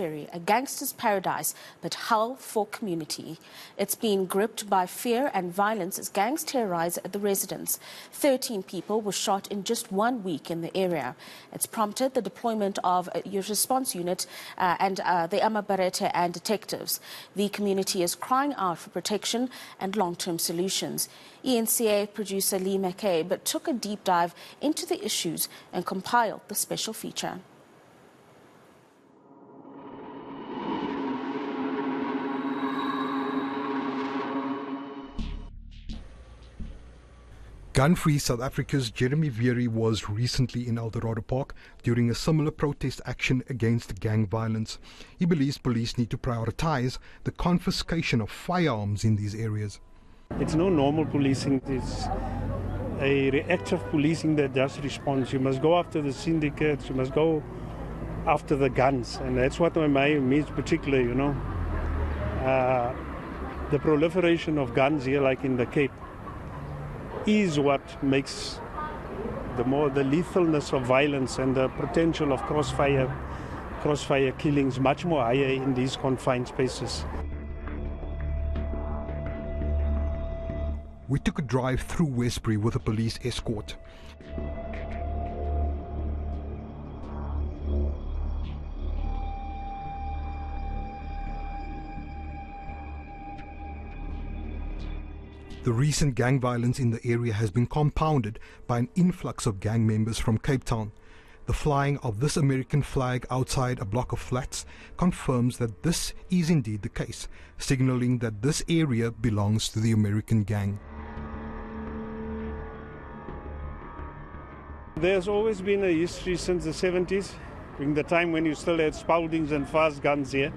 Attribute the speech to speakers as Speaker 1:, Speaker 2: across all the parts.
Speaker 1: Westbury, a gangster's paradise, but hell for community. It's been gripped by fear and violence as gangs terrorize the residents. 13 people were shot in just 1 week in the area. It's prompted the deployment of a response unit and the Amaberete and detectives. The community is crying out for protection and long-term solutions. eNCA producer Lee McCabe took a deep dive into the issues and compiled the special feature.
Speaker 2: Gun-Free South Africa's Jeremy Veery was recently in Eldorado Park during a similar protest action against gang violence. He believes police need to prioritize the confiscation of firearms in these areas.
Speaker 3: It's no normal policing, it's a reactive policing that just responds. You must go after the syndicates, you must go after the guns, and that's what means particularly, you know. The proliferation of guns here, like in the Cape, is what makes the lethalness of violence and the potential of crossfire killings much more higher in these confined spaces.
Speaker 2: We took a drive through Westbury with a police escort. The recent gang violence in the area has been compounded by an influx of gang members from Cape Town. The flying of this American flag outside a block of flats confirms that this is indeed the case, signaling that this area belongs to the American gang.
Speaker 3: There's always been a history since the 70s, during the time when you still had Spaldings and fast guns here.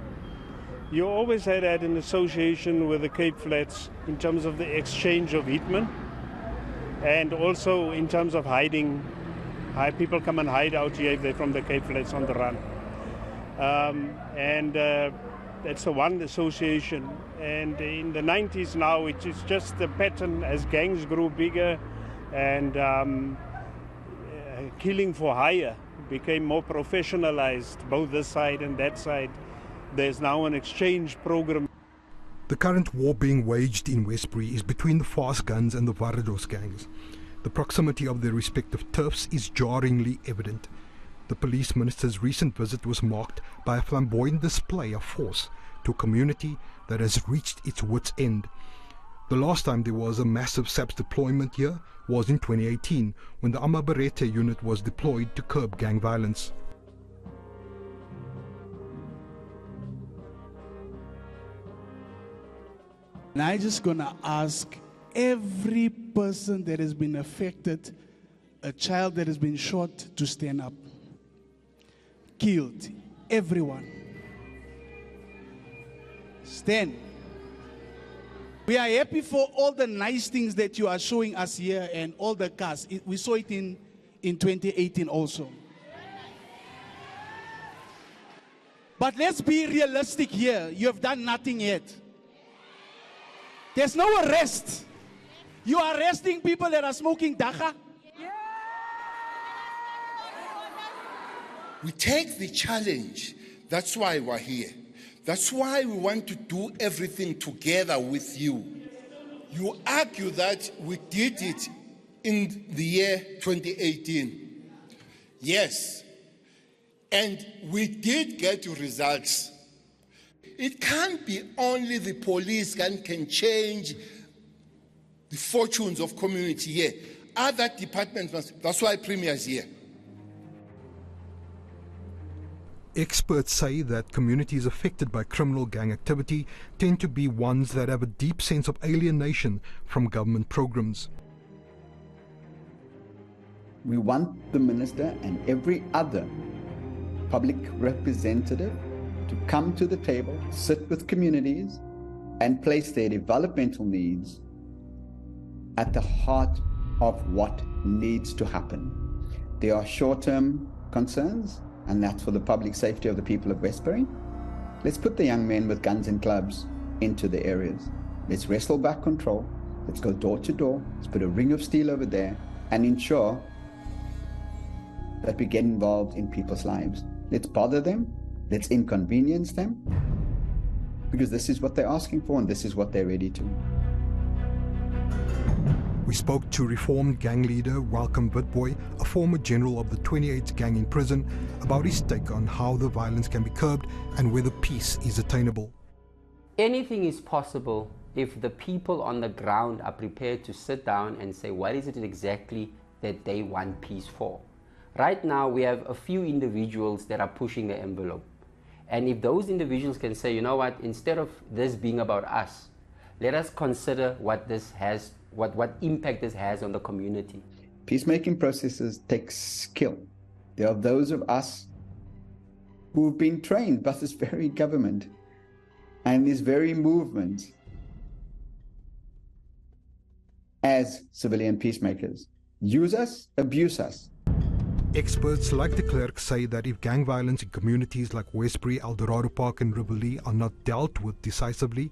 Speaker 3: You always had an association with the Cape Flats in terms of the exchange of hitmen and also in terms of hiding. People come and hide out here if they're from the Cape Flats on the run. That's the one association. And in the 90s now, it is just the pattern as gangs grew bigger and killing for hire became more professionalized, both this side and that side. There's now an exchange program.
Speaker 2: The current war being waged in Westbury is between the fast guns and the Vardos gangs. The proximity of their respective turfs is jarringly evident. The police minister's recent visit was marked by a flamboyant display of force to a community that has reached its wits' end. The last time there was a massive SAPS deployment here was in 2018, when the Amaberete unit was deployed to curb gang violence.
Speaker 4: And I'm just going to ask every person that has been affected, a child that has been shot, to stand up. Killed. Everyone. Stand. We are happy for all the nice things that you are showing us here and all the cars. We saw it in 2018 also. But let's be realistic here. You have done nothing yet. There's no arrest. You are arresting people that are smoking dacha.
Speaker 5: We take the challenge. That's why we're here. That's why we want to do everything together with you. You argue that we did it in the year 2018. Yes. And we did get results. It can't be only the police can change the fortunes of community here. Other departments must. That's why Premier is here.
Speaker 2: Experts say that communities affected by criminal gang activity tend to be ones that have a deep sense of alienation from government programs.
Speaker 6: We want the minister and every other public representative to come to the table, sit with communities, and place their developmental needs at the heart of what needs to happen. There are short-term concerns, and that's for the public safety of the people of Westbury. Let's put the young men with guns and clubs into the areas. Let's wrestle back control. Let's go door to door. Let's put a ring of steel over there and ensure that we get involved in people's lives. Let's bother them. Let's inconvenience them, because this is what they're asking for and this is what they're ready to.
Speaker 2: We spoke to reformed gang leader Welcome Witbooi, a former general of the 28th gang in prison, about his take on how the violence can be curbed and whether peace is attainable.
Speaker 7: Anything is possible if the people on the ground are prepared to sit down and say what is it exactly that they want peace for. Right now we have a few individuals that are pushing the envelope. And if those individuals can say, you know what, instead of this being about us, let us consider what this has, what impact this has on the community.
Speaker 6: Peacemaking processes take skill. There are those of us who've been trained by this very government and this very movement as civilian peacemakers. Use us, abuse us.
Speaker 2: Experts like de Klerk say that if gang violence in communities like Westbury, Eldorado Park and Rivoli are not dealt with decisively,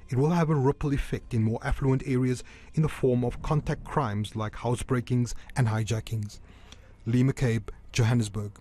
Speaker 2: it will have a ripple effect in more affluent areas in the form of contact crimes like housebreakings and hijackings. Lee McCabe, Johannesburg.